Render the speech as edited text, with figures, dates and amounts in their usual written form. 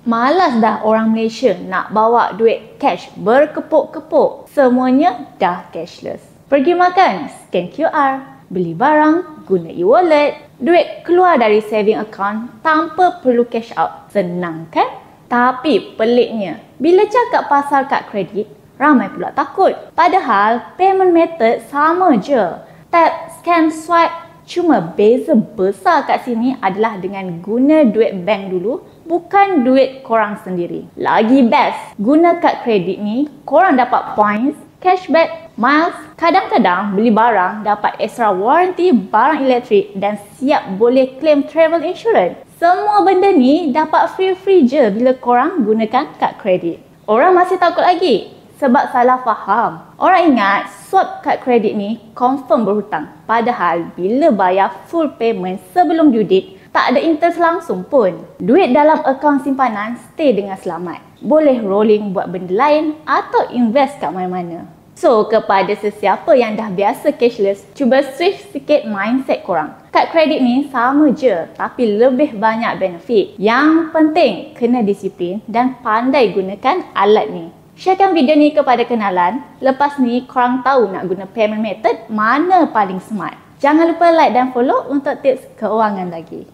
Malas dah orang Malaysia nak bawa duit cash berkepuk-kepuk. Semuanya dah cashless. Pergi makan, scan QR. Beli barang, guna e-wallet. Duit keluar dari saving account tanpa perlu cash out. Senang kan? Tapi peliknya, bila cakap pasal kad kredit, ramai pula takut. Padahal payment method sama je. Tap, scan, swipe. Cuma beza besar kat sini adalah dengan guna duit bank dulu, bukan duit korang sendiri. Lagi best, guna kad kredit ni, korang dapat points, cashback, miles, kadang-kadang beli barang dapat extra warranty barang elektrik dan siap boleh claim travel insurance. Semua benda ni dapat free-free je bila korang gunakan kad kredit. Orang masih takut lagi sebab salah faham. Orang ingat swap kad kredit ni confirm berhutang. Padahal bila bayar full payment sebelum due date, tak ada interest langsung pun. Duit dalam akaun simpanan stay dengan selamat. Boleh rolling buat benda lain atau invest kat mana-mana. So, kepada sesiapa yang dah biasa cashless, cuba switch sikit mindset korang. Kad kredit ni sama je tapi lebih banyak benefit. Yang penting kena disiplin dan pandai gunakan alat ni. Sharekan video ni kepada kenalan. Lepas ni korang tahu nak guna payment method mana paling smart. Jangan lupa like dan follow untuk tips keuangan lagi.